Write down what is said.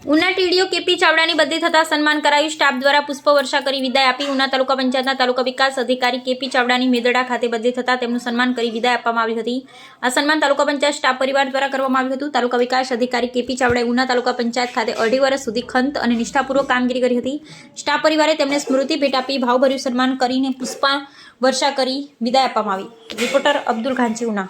Una TDO KP ચાવડાની બદલી થતાં સન્માન કરાયું. સ્ટાફ દ્વારા પુષ્પવર્ષા કરી વિદાય આપી. ઉના તાલુકા પંચાયતના તાલુકા વિકાસ અધિકારી કેપી ચાવડાની મેદડા ખાતે બદલી થતાં તેમનું સન્માન કરી વિદાય આપવામાં આવી હતી. આ સન્માન તાલુકા પંચાયત સ્ટાફ પરિવાર દ્વારા કરવામાં આવ્યું હતું. તાલુકા વિકાસ અધિકારી કેપી ચાવડાએ ઉના તાલુકા પંચાયત ખાતે 2.5 વર્ષ સુધી ખંત અને નિષ્ઠાપૂર્વક કામગીરી કરી હતી. સ્ટાફ પરિવારે તેમને સ્મૃતિ ભેટ આપી ભાવભર્યું સન્માન કરીને પુષ્પવર્ષા કરી વિદાય આપવામાં આવી. રિપોર્ટર અબ્દુલ ખાનચી, ઉના.